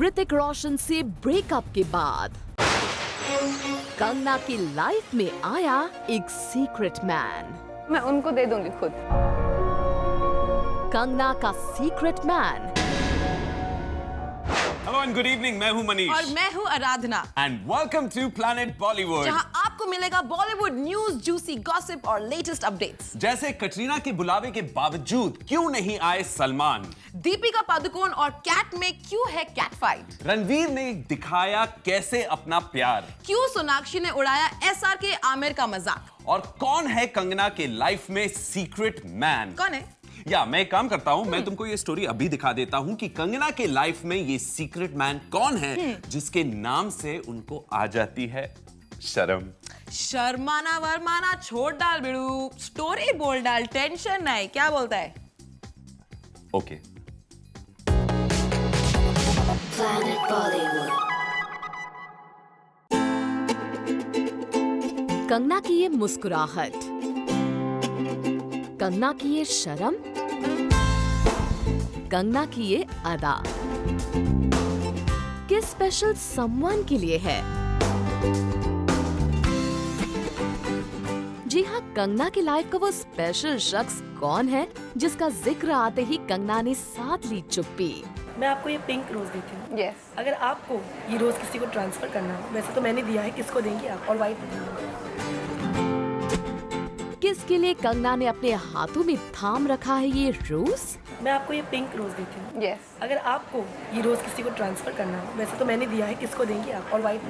ऋतिक रोशन से ब्रेकअप के बाद कंगना की लाइफ में आया एक सीक्रेट मैन। मैं उनको दे दूंगी खुद। कंगना का secret man. Hello and good evening, मैं हूं मनीष और मैं हूं Aradhana and welcome to planet Bollywood, जहां आपको मिलेगा बॉलीवुड न्यूज, जूसी गॉसिप और लेटेस्ट अपडेट्स। जैसे कटरीना के बुलावे के बावजूद क्यों नहीं आए सलमान, दीपिका पादुकोण और कैट में क्यों है कैट फाइट, रणवीर ने दिखाया कैसे अपना प्यार, क्यों सोनाक्षी ने उड़ाया SRK आमिर का मजाक, और कौन है कंगना के लाइफ में सीक्रेट मैन। कौन है? या मैं एक काम करता हूं, मैं तुमको ये स्टोरी अभी दिखा देता हूं कि कंगना के लाइफ में ये सीक्रेट मैन कौन है जिसके नाम से उनको आ जाती है शर्म। शर्माना वरमाना छोड़ डाल बिड़ू, स्टोरी बोल डाल, टेंशन नहीं। क्या बोलता है? ओके। प्लैनेट बॉलीवुड। कंगना की ये मुस्कुराहट, कंगना की ये शर्म, कंगना की ये अदा किस स्पेशल समवन के लिए है? जी हाँ, कंगना की लाइफ का वो स्पेशल शख्स कौन है जिसका जिक्र आते ही कंगना ने साथ ली चुप्पी। मैं आपको ये पिंक रोज देती हूँ। Yes. अगर आपको ये रोज किसी को ट्रांसफर करना हो, वैसे तो मैंने दिया है, किसको देंगे आप? और वाइट किसके लिए कंगना ने अपने हाथों में थाम रखा है ये रोज? मैं आपको ये पिंक रोज देती हूँ। Yes. अगर आपको ये रोज किसी को ट्रांसफर करना हो, वैसे तो मैंने दिया है, किसको देंगे आप? और वाइट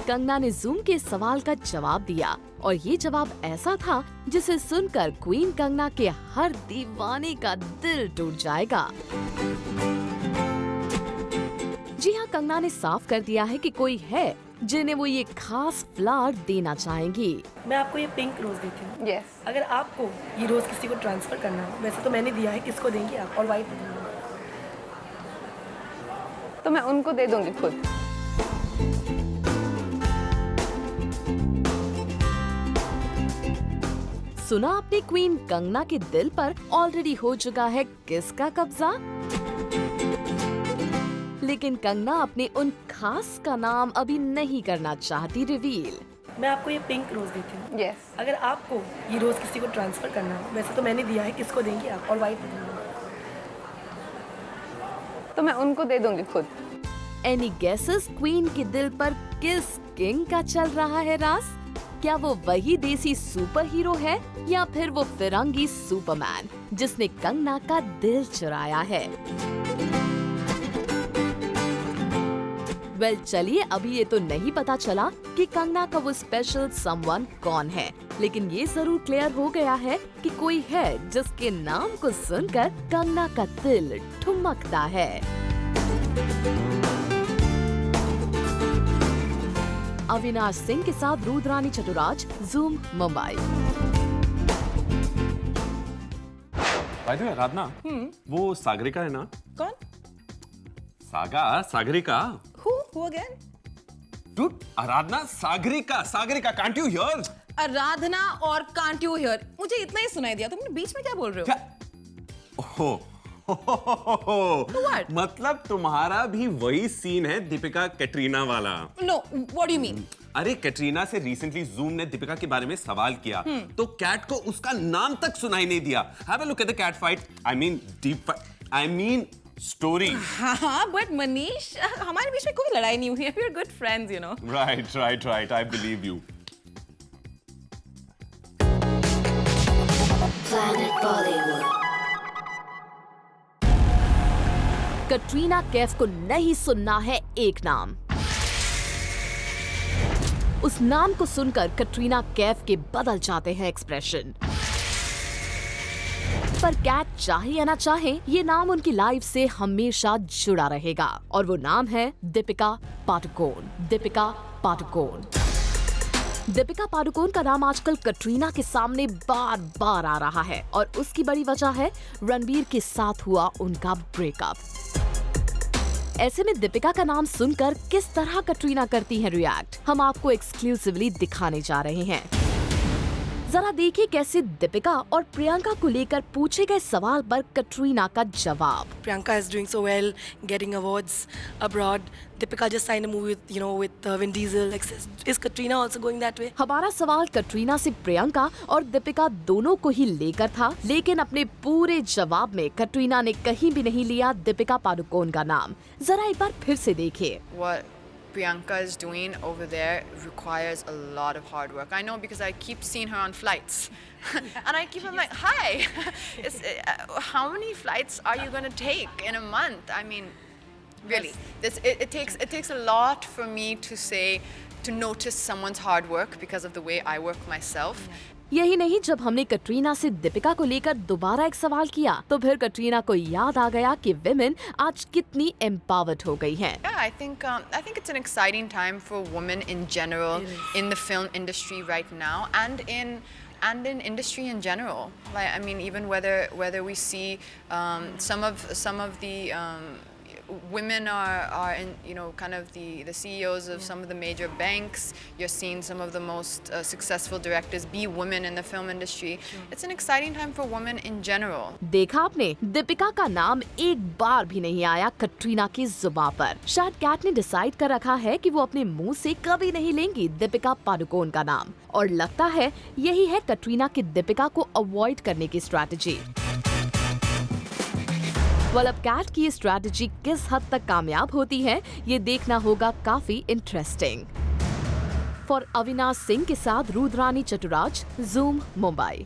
कंगना ने जूम के सवाल का जवाब दिया और ये जवाब ऐसा था जिसे सुनकर क्वीन कंगना के हर दीवाने का दिल टूट जाएगा। जी हाँ, कंगना ने साफ कर दिया है कि कोई है जिन्हें वो ये खास फ्लावर देना चाहेंगी। मैं आपको ये पिंक रोज देती हूँ। Yes. अगर आपको ये रोज किसी को ट्रांसफर करना हो, वैसे तो मैंने दिया है, किसको देंगे आप? और वाइट तो मैं उनको दे दूंगी खुद। सुना आपने, क्वीन कंगना के दिल पर ऑलरेडी हो चुका है किसका कब्जा? लेकिन कंगना अपने उन खास का नाम अभी नहीं करना चाहती रिवील। मैं आपको ये पिंक रोज देती हूँ। Yes. अगर आपको ये रोज किसी को ट्रांसफर करना हो, वैसे तो मैंने दिया है, किसको देंगे आप? और वाइट तो मैं उनको दे दूंगी खुद। एनी गेसेस, क्वीन के दिल पर किस किंग का चल रहा है राज? क्या वो वही देसी सुपर हीरो है या फिर वो फिरंगी सुपरमैन जिसने कंगना का दिल चुराया है? वेल, चलिए, अभी ये तो नहीं पता चला कि कंगना का वो स्पेशल समवन कौन है, लेकिन ये जरूर क्लियर हो गया है कि कोई है जिसके नाम को सुनकर कंगना का दिल ठुमकता है। अविनाश सिंह के साथ Rudrani Chaturaj, Zoom Mumbai. By the way Aradhana, वो सागरिका है ना? कौन? Sagarika. Who again? Dude, Aradhana, Sagarika, can't you hear? आराधना और कांट यू हियर, मुझे इतना ही सुनाई दिया। तुम बीच में क्या बोल रहे हो? क्या? ओहो, What? मतलब तुम्हारा भी वही सीन है दीपिका कैटरीना वाला? No, what do you mean? अरे कैटरीना से रिसेंटली जूम ने दीपिका के बारे में सवाल किया तो कैट को उसका नाम तक सुनाई नहीं दिया। Have a look at the cat fight, I mean story. हाँ, बट मनीष, हमारे बीच में कोई लड़ाई नहीं हुई है। We are good friends, you know. Right, I believe you. Planet Bollywood. Katrina Kaif को नहीं सुनना है एक नाम। उस नाम को सुनकर कटरीना कैफ के बदल जाते हैं एक्सप्रेशन। पर कैट चाहे या ना चाहे, ये नाम उनकी लाइफ से हमेशा जुड़ा रहेगा और वो नाम है दीपिका पादुकोण। दीपिका पादुकोण का नाम आजकल कटरीना के सामने बार बार आ रहा है और उसकी बड़ी वजह है रणवीर के साथ हुआ उनका ब्रेकअप। ऐसे में दीपिका का नाम सुनकर किस तरह कटरीना करती हैं रिएक्ट, हम आपको एक्सक्लूसिवली दिखाने जा रहे हैं। जरा देखिए कैसे दीपिका और प्रियंका को लेकर पूछे गए सवाल पर कटरीना का जवाब। Priyanka is doing so well, getting awards abroad. Deepika just signed a movie with Vin Diesel. Like, is Katrina also going that way? हमारा सवाल कटरीना से प्रियंका और दीपिका दोनों को ही लेकर था, लेकिन अपने पूरे जवाब में कटरीना ने कहीं भी नहीं लिया दीपिका पादुकोण का नाम। जरा एक बार फिर से देखिए। What Priyanka is doing over there requires a lot of hard work. I know because I keep seeing her on flights. And I keep like, hi, how many flights are you going to take in a month? I mean, really, it takes a lot for me to notice someone's hard work because of the way I work myself. यही नहीं, जब हमने कटरीना से दीपिका को लेकर दोबारा एक सवाल किया तो फिर कटरीना को याद आ गया कि विमेन आज कितनी एम्पावर्ड हो गई हैं। Yeah, I think it's an exciting time for women in general in the film industry right now and in industry in general. Like, I mean, even whether we see some of the women are in, kind of the CEOs of some of the major banks. You're seeing some of the most successful directors be women in the film industry. It's an exciting time for women in general. देखा आपने, दीपिका का नाम एक बार भी नहीं आया कटरीना की जुबान पर। शायद कैट ने डिसाइड कर रखा है कि वो अपने मुंह से कभी नहीं लेंगी दीपिका पादुकोण का नाम, और लगता है यही है कटरीना की दीपिका को अवॉइड करने की स्ट्रैटेजी। अब कैट की ये स्ट्रैटेजी किस हद तक कामयाब होती है, ये देखना होगा काफी इंटरेस्टिंग। फॉर अविनाश सिंह के साथ Rudrani Chaturaj, Zoom Mumbai.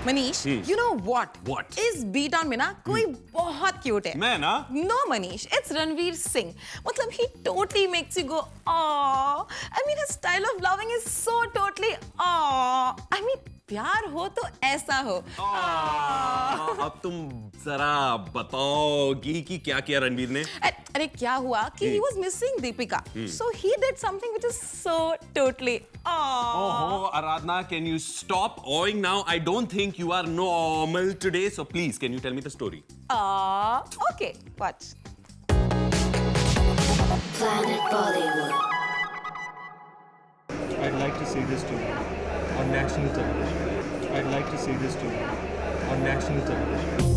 Manish, you know what? What? इस बीट ऑन में ना कोई बहुत क्यूट है। मैं ना? No, Manish, it's Ranveer Singh. मतलब he totally makes you go aww. I mean, his style of loving is so totally aww. I mean, प्यार हो तो ऐसा हो। अब तुम जरा बताओगी कि क्या किया रणवीर ने? अरे क्या हुआ कि he was missing Deepika, so he did something which is so totally Oh, Aradhana, can you stop awing now? I don't think you are normal today, so please, can you tell me the story? Okay, watch. Planet Bollywood. I'd like to say this to you on national television. I'd like to say this to you on national television.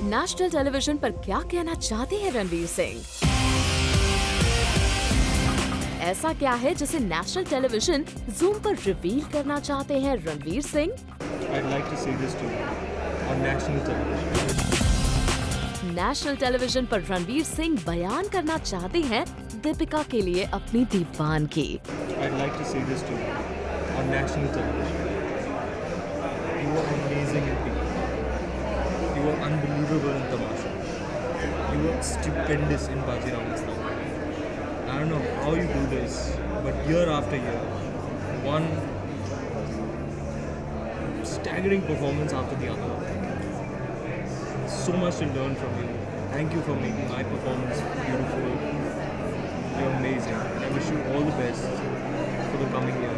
National television पर क्या कहना चाहते हैं रणवीर सिंह? ऐसा क्या है जिसे national television zoom पर रिवील करना चाहते हैं Ranveer Singh? I'd like to say this to you on national television. National television पर रणवीर सिंह बयान करना चाहते हैं दीपिका के लिए अपनी दीवानगी। I'd like to say this to you on national television. You are amazing in people. You are unbelievable in Tamasha. You are stupendous in Bajirao Mastani. I don't know how you do this, but year after year, one staggering performance after the other. So much to learn from you. Thank you for making my performance beautiful. You're amazing. I wish you all the best for the coming year.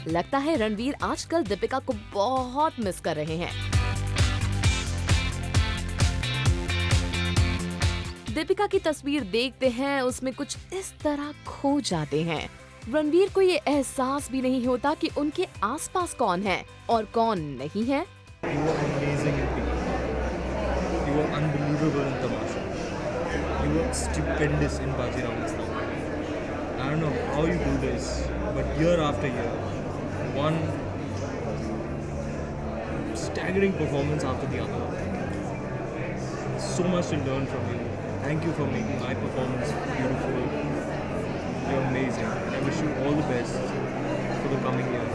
लगता है रणवीर आजकल दीपिका को बहुत miss कर रहे हैं। दीपिका की तस्वीर देखते हैं, उसमें कुछ इस तरह खो जाते हैं। रणवीर को ये एहसास भी नहीं होता कि उनके आसपास कौन है और कौन नहीं है। You are amazing in people. You are unbelievable in Tamasha. You are stupendous in Bajirao Mastani. I don't know how you do this, but year after year, one staggering performance after the other. So much to learn from you. Thank you for making my performance beautiful. You're amazing. I wish you all the best for the coming year.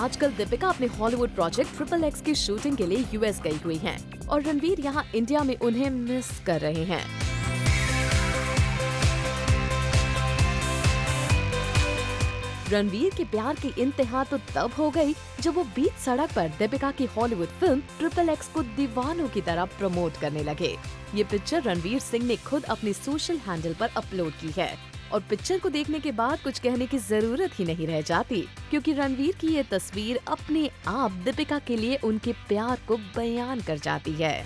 आजकल दीपिका अपने Hollywood project XXX की shooting के लिए US गई हुई हैं और रणवीर यहाँ इंडिया में उन्हें मिस कर रहे हैं। रणवीर के प्यार की इंतहा तो तब हो गई जब वो बीच सड़क पर दीपिका की हॉलीवुड फिल्म XXX को दीवानों की तरह प्रमोट करने लगे। ये पिक्चर रणवीर सिंह ने खुद अपने सोशल हैंडल पर अपलोड की है और पिक्चर को देखने के बाद कुछ कहने की जरूरत ही नहीं रह जाती, क्योंकि रणवीर की ये तस्वीर अपने आप दीपिका के लिए उनके प्यार को बयान कर जाती है।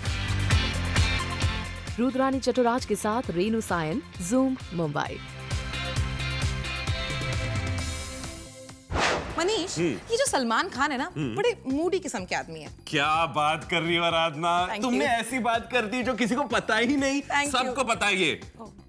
रुद्रानी चटोराज के साथ रेनू सायन, जूम, मुंबई। मनीष, ये जो सलमान खान है ना, बड़े मूडी किस्म के आदमी है। क्या बात कर रही हो आराधना, Thank तुमने you. ऐसी बात कर दी जो किसी को पता ही नहीं। Thank सबको पता है ये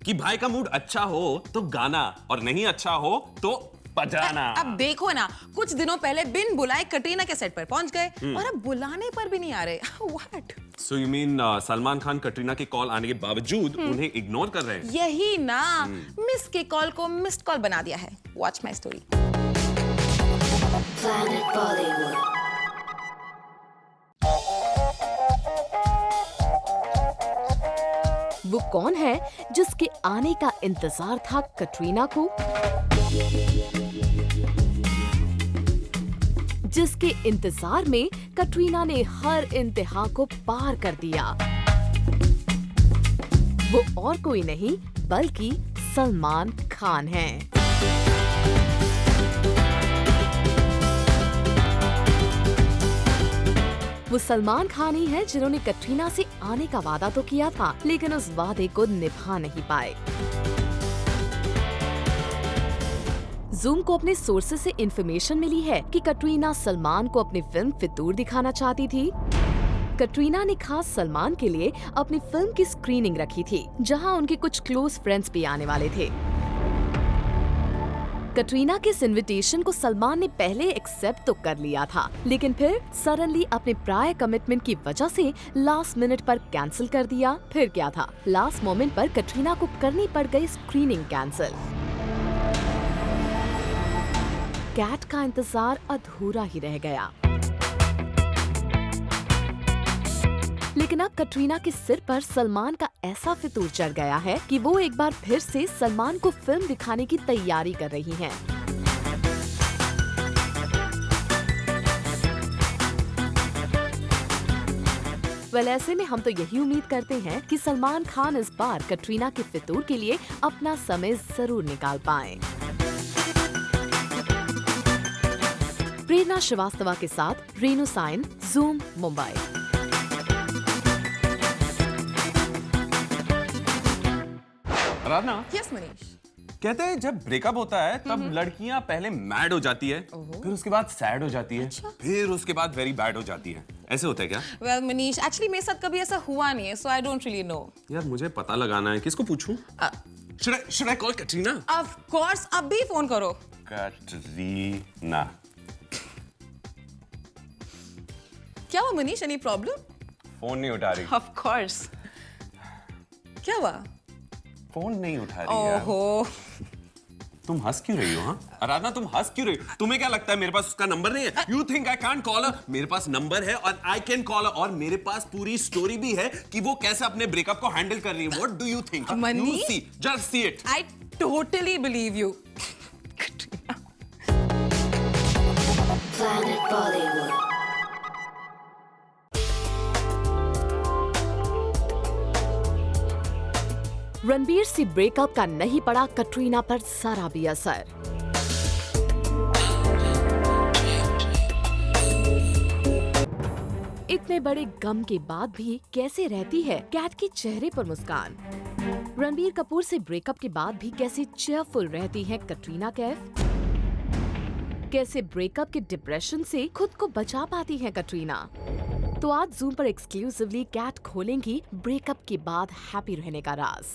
कि भाई का मूड अच्छा हो तो गाना और नहीं अच्छा हो तो बजाना। अब देखो ना, कुछ दिनों पहले बिन बुलाए कटरीना के सेट पर पहुंच गए और अब बुलाने पर भी नहीं आ रहे। What? So you mean Salman Khan Katrina के कॉल आने के बावजूद उन्हें इग्नोर कर रहे हैं? यही ना, मिस के कॉल को मिस्ड कॉल बना दिया है। Watch my story. Planet Bollywood. वो कौन है जिसके आने का इंतजार था कटरीना को, जिसके इंतजार में कटरीना ने हर इंतहा को पार कर दिया? वो और कोई नहीं बल्कि सलमान खान हैं। वो सलमान खान ही हैं जिन्होंने कटरीना से आने का वादा तो किया था, लेकिन उस वादे को निभा नहीं पाए। जूम को अपने सोर्सेज से इंफॉर्मेशन मिली है कि कटरीना सलमान को अपनी फिल्म फितूर दिखाना चाहती थी। कटरीना ने खास सलमान के लिए अपनी फिल्म की स्क्रीनिंग रखी थी, जहां उनके कुछ क्लोज फ्रेंड्स भी आने वाले थे। कटरीना के इस इन्विटेशन को सलमान ने पहले एक्सेप्ट तो कर लिया था, लेकिन फिर सडनली अपने प्रायर कमिटमेंट की वजह से लास्ट मिनट पर कैंसिल कर दिया। फिर क्या था, लास्ट मोमेंट पर कटरीना को करनी पड़ गई स्क्रीनिंग कैंसिल। कैट का इंतजार अधूरा ही रह गया। लेकिन अब कटरीना के सिर पर सलमान का ऐसा फितूर चढ़ गया है कि वो एक बार फिर से सलमान को फिल्म दिखाने की तैयारी कर रही हैं। ऐसे में हम तो यही उम्मीद करते हैं कि सलमान खान इस बार कटरीना के फितूर के लिए अपना समय जरूर निकाल पाएं। प्रेरणा श्रीवास्तवा के साथ रेनू सायन, जूम, मुंबई। आराधना, यस मनीष। कहते हैं जब ब्रेकअप होता है तब लड़कियां पहले मैड हो जाती है, फिर उसके बाद सैड हो जाती है, फिर उसके बाद वेरी बैड हो जाती है। ऐसे होता है क्या? वेल मनीष, एक्चुअली मेरे साथ कभी ऐसा हुआ नहीं है, सो आई डोंट रियली नो। यार मुझे पता लगाना है, किसको पूछूं? Should I call Katrina? Of course, अब भी फोन करो। कटरीना। क्या हुआ मनीष, एनी प्रॉब्लम? फोन नहीं उठा रही। Of course. क्या हुआ? फोन नहीं उठा रही यार। ओहो, तुम हंस क्यों रही हो? हाँ आराधना, तुम हंस क्यों रही हो? तुम्हें क्या लगता है मेरे पास उसका नंबर नहीं है? You think I can't call her? मेरे पास नंबर है और I can call her, और मेरे पास पूरी स्टोरी भी है कि वो कैसे अपने ब्रेकअप को हैंडल कर रही है। What do you think? Manish? You see, just see it. I totally believe you. Planet Bollywood. Ranbir से ब्रेकअप का नहीं पड़ा कटरीना पर जरा भी असर। इतने बड़े गम के बाद भी कैसे रहती है कैट के चेहरे पर मुस्कान? रणबीर कपूर से ब्रेकअप के बाद भी कैसे चेयरफुल रहती है कटरीना कैफ? कैसे ब्रेकअप के डिप्रेशन से खुद को बचा पाती है कटरीना? तो आज जूम पर एक्सक्लूसिवली कैट खोलेंगी ब्रेकअप के बाद हैप्पी रहने का राज।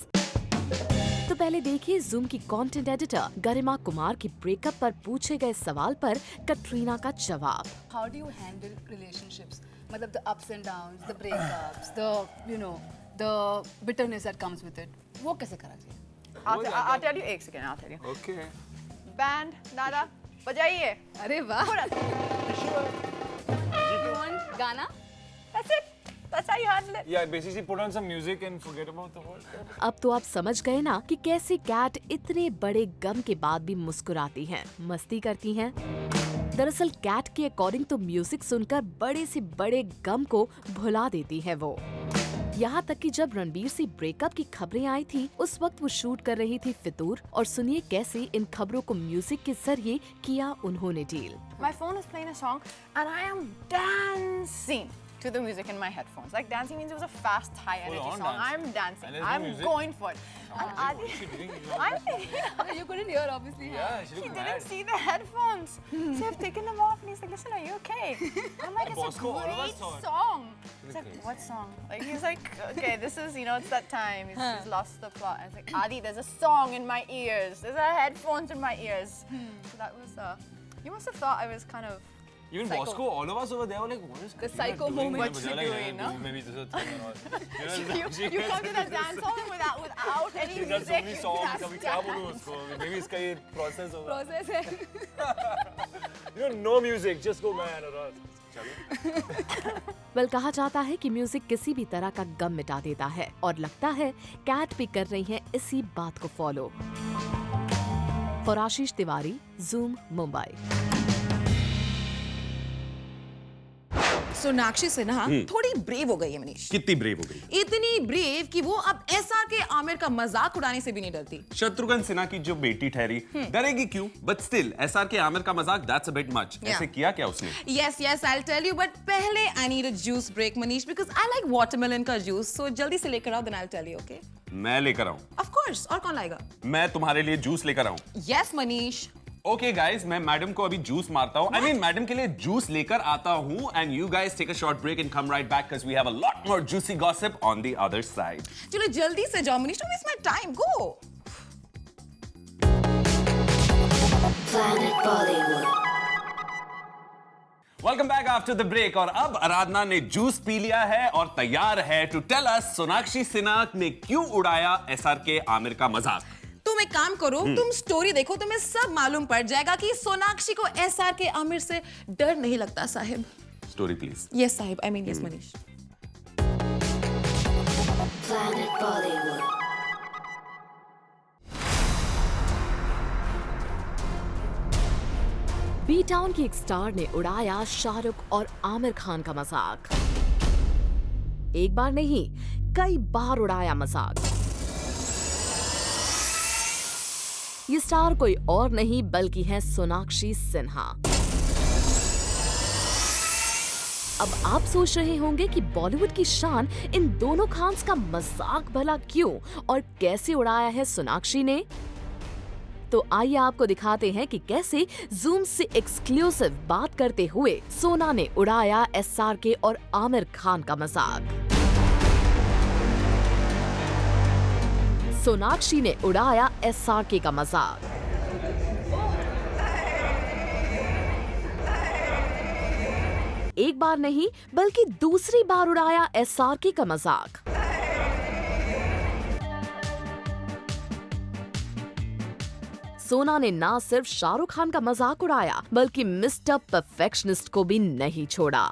तो पहले देखिए जूम की कंटेंट एडिटर गरिमा कुमार की ब्रेकअप पर पूछे गए सवाल पर कटरीना का जवाब। How do you handle relationships? मतलब the ups and downs, the breakups, the bitterness that comes with it. वो कैसे करा जाए? I'll tell you, एक second, I'll tell you. Okay. Band दादा बजाइए। अरे वाह! गाना? That's it. That's how you handle it. Yeah, basically put on some music and forget about the whole thing. अब तो आप समझ गए ना कि कैसे कैट इतने बड़े गम के बाद भी मुस्कुराती हैं, मस्ती करती हैं। दरअसल कैट के अकॉर्डिंग तो म्यूजिक सुनकर बड़े से बड़े गम को भुला देती है वो। यहाँ तक कि जब रणबीर से ब्रेकअप की खबरें आई थी, उस वक्त वो शूट कर रही थी फितूर, और सुनिए कैसे इन खबरों को म्यूजिक के जरिए किया उन्होंने deal. My phone is playing a song and I am dancing to the music in my headphones. Like dancing means it was a fast, high energy on song. dancing. I'm dancing. And there's no I'm music. going for it. And Adi, You couldn't hear, obviously. Yeah, she he looked didn't mad. see the headphones. So I've taken them off and he's like, listen, are you okay? I'm like, it's a Bosco, all of us great saw it. song. He's like, what song? Like, he's like, okay, this is, it's that time. He's lost the plot. And it's like, Adi, there's a song in my ears. There's headphones in my ears. So that was, you must have thought I was kind of Even psycho. Bosco, all of us over there were like, what is The Katrina psycho doing? moment. What's she doing, no? Maybe this is a thing or not. you come to that dance hall without any She does so music. many You songs, just कभी क्या बोलूं dance. उसको? Maybe इसका ये process होगा. Process hai. No music, just go mad or what? Well कहा जाता है कि म्यूजिक किसी भी तरह का गम मिटा देता है और लगता है कैट भी कर रही है इसी बात को follow. For Ashish Tiwari, zoom, Mumbai. Sonakshi Sinha थोड़ी ब्रेव हो गई है मनीष। कितनी ब्रेव हो गई? इतनी ब्रेव कि वो अब एसआर के आमिर का मजाक उड़ाने से भी नहीं डरती। शत्रुघ्न सिन्हा की जो बेटी ठहरी, डरेगी क्यों? बट स्टिल एसआर के आमिर का मजाक दैट्स अ बिट मच। ऐसे किया क्या उसने? Yes, I'll tell you, but पहले I need a juice break, Manish, because I like watermelon का juice. So जल्दी से लेकर आओ, then I'll tell you, okay? मैं लेकर आऊं? Of course, और कौन लाएगा? मैं तुम्हारे लिए जूस लेकर आऊं? Yes, Manish. ओके गाइस, मैं मैडम को अभी जूस मारता हूं। आई मीन मैडम के लिए जूस लेकर आता हूं and you guys take a short break and come right back because we have a lot more juicy gossip on the other side. चलो जल्दी से जाओ, Manish. Don't waste my time. Go. Planet Bollywood. Welcome back after the break. और अब आराधना ने juice P लिया है और तैयार है to tell us Sonakshi Sinha ने क्यों उड़ाया एसआर के आमिर का मजाक। तुम एक काम करो, तुम स्टोरी देखो, तुम्हें सब मालूम पड़ जाएगा कि सोनाक्षी को एसआर के आमिर से डर नहीं लगता साहिब। Story please. Yes, साहिब। I mean, yes, Manish. Planet Bollywood. B town की एक स्टार ने उड़ाया शाहरुख और आमिर खान का मजाक। एक बार नहीं, कई बार उड़ाया मजाक। ये स्टार कोई और नहीं बल्कि है सोनाक्षी सिन्हा। अब आप सोच रहे होंगे कि बॉलीवुड की शान इन दोनों खान्स का मजाक भला क्यों और कैसे उड़ाया है सोनाक्षी ने? तो आइए आपको दिखाते हैं कि कैसे जूम से एक्सक्लूसिव बात करते हुए सोना ने उड़ाया एसआरके और आमिर खान का मजाक। सोनाक्षी ने उड़ाया एसआरके का मजाक। एक बार नहीं बल्कि दूसरी बार उड़ाया एसआरके का मजाक। सोना ने ना सिर्फ शाहरुख खान का मजाक उड़ाया बल्कि मिस्टर परफेक्शनिस्ट को भी नहीं छोड़ा।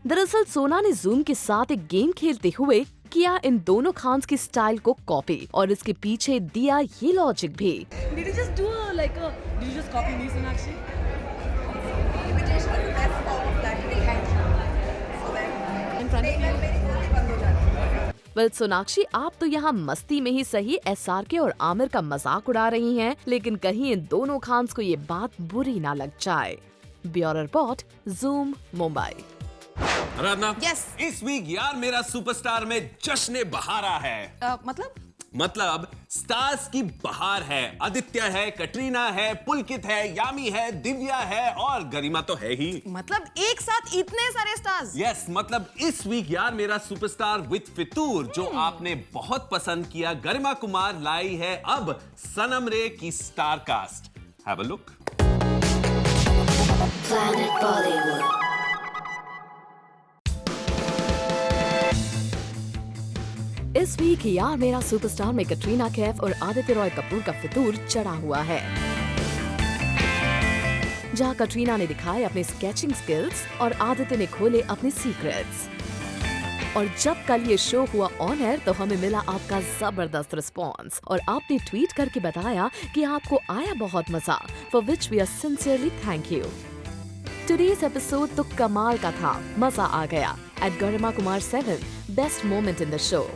दरअसल सोना ने जूम के साथ एक गेम खेलते हुए किया इन दोनों खान्स की स्टाइल को कॉपी और इसके पीछे दिया ये लॉजिक भी। Did you just do did you just copy me, Sonakshi? Well Sonakshi, आप तो यहाँ मस्ती में ही सही एसआरके और आमिर का मजाक उड़ा रही हैं, लेकिन कहीं इन दोनों खान्स को ये बात बुरी ना लग जाए। Bureau report, Zoom, Mumbai. Aradhana, Yes. इस वीक यार मेरा सुपरस्टार में जश्न बहारा है। मतलब स्टार्स की बहार है। आदित्य है, कटरीना है, पुलकित है, यामी है, दिव्या है और गरिमा तो है ही। मतलब एक साथ इतने सारे स्टार्स। यस, मतलब इस वीक यार मेरा सुपरस्टार विद फितूर जो आपने बहुत पसंद किया, गरिमा कुमार लाई है अब सनम रे की star cast. Have a look. Planet Bollywood. इस वीक यार मेरा सुपरस्टार में कटरीना कैफ और आदित्य रॉय कपूर का फितूर चढ़ा हुआ है, जहां कटरीना ने दिखाए अपने स्केचिंग स्किल्स और आदित्य ने खोले अपने सीक्रेट्स। और जब कल ये शो हुआ ऑन एयर तो हमें मिला आपका जबरदस्त रिस्पॉन्स और आपने ट्वीट करके बताया कि आपको आया बहुत मजा, for which we are sincerely thank you. Today's episode तो कमाल का था, मजा आ गया। At Garima Kumar 7 best moment in the show.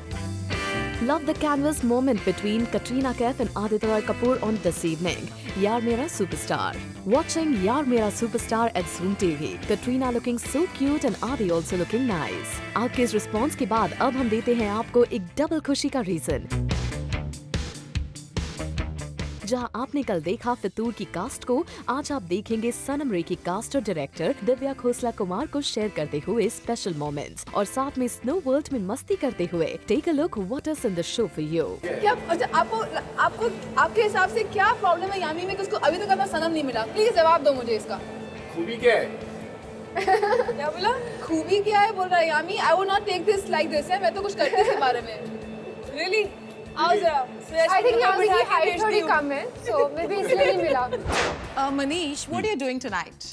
Love the canvas moment between Katrina Kaif and Aditya Roy Kapoor on This Evening. Yaar Mera Superstar. Watching Yaar Mera Superstar at Zoom TV. Katrina looking so cute and Adi also looking nice. आपके इस response के बाद अब हम देते हैं आपको एक डबल खुशी का रीजन। जहां आपने कल देखा फितूर की कास्ट को, आज आप देखेंगे सनम रे की कास्ट और डायरेक्टर दिव्या खोसला कुमार को शेयर करते हुए स्पेशल मोमेंट्स और साथ में स्नो वर्ल्ड में मस्ती करते हुए। Take a look what is in the show for you. क्या अच्छा आपको आपके हिसाब से क्या प्रॉब्लम है यामी में कि उसको अभी तक अपना सनम नहीं मिला? प्लीज जवाब दो मुझे इसका। खूबी क्या है? क्या बोला? खूबी क्या है बोल रहा है Yami? I would not take this like this है, मैं तो कुछ करती इसके बारे में। रियली? आओ जरा। I think यामी की हाइट थोड़ी कम है, so maybe इसलिए नहीं मिला। Manish, what are you doing tonight?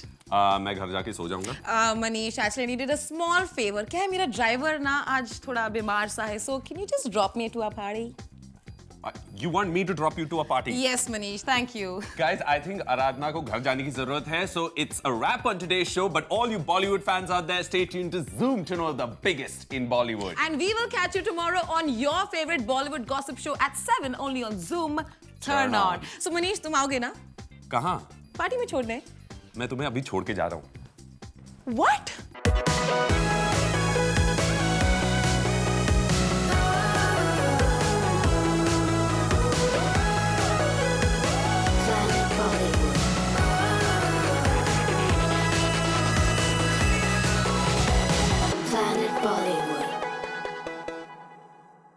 मैं घर जाके सो जाऊंगा। Manish, actually I needed a small favor. क्या है, मेरा ड्राइवर ना आज थोड़ा बीमार सा है, so can you just drop me to a party? You want me to drop you to a party? Yes, Manish, thank you. Guys, I think आराधना को घर जाने की जरूरत है, so it's a wrap on today's show. But all you Bollywood fans out there, stay tuned to Zoom to know the biggest in Bollywood. And we will catch you tomorrow on your favorite Bollywood gossip show at 7 only on Zoom. Turn on. So Manish, तुम आओगे ना? कहाँ? Party में छोड़ने? मैं तुम्हें अभी छोड़ के जा रहा हूँ। What?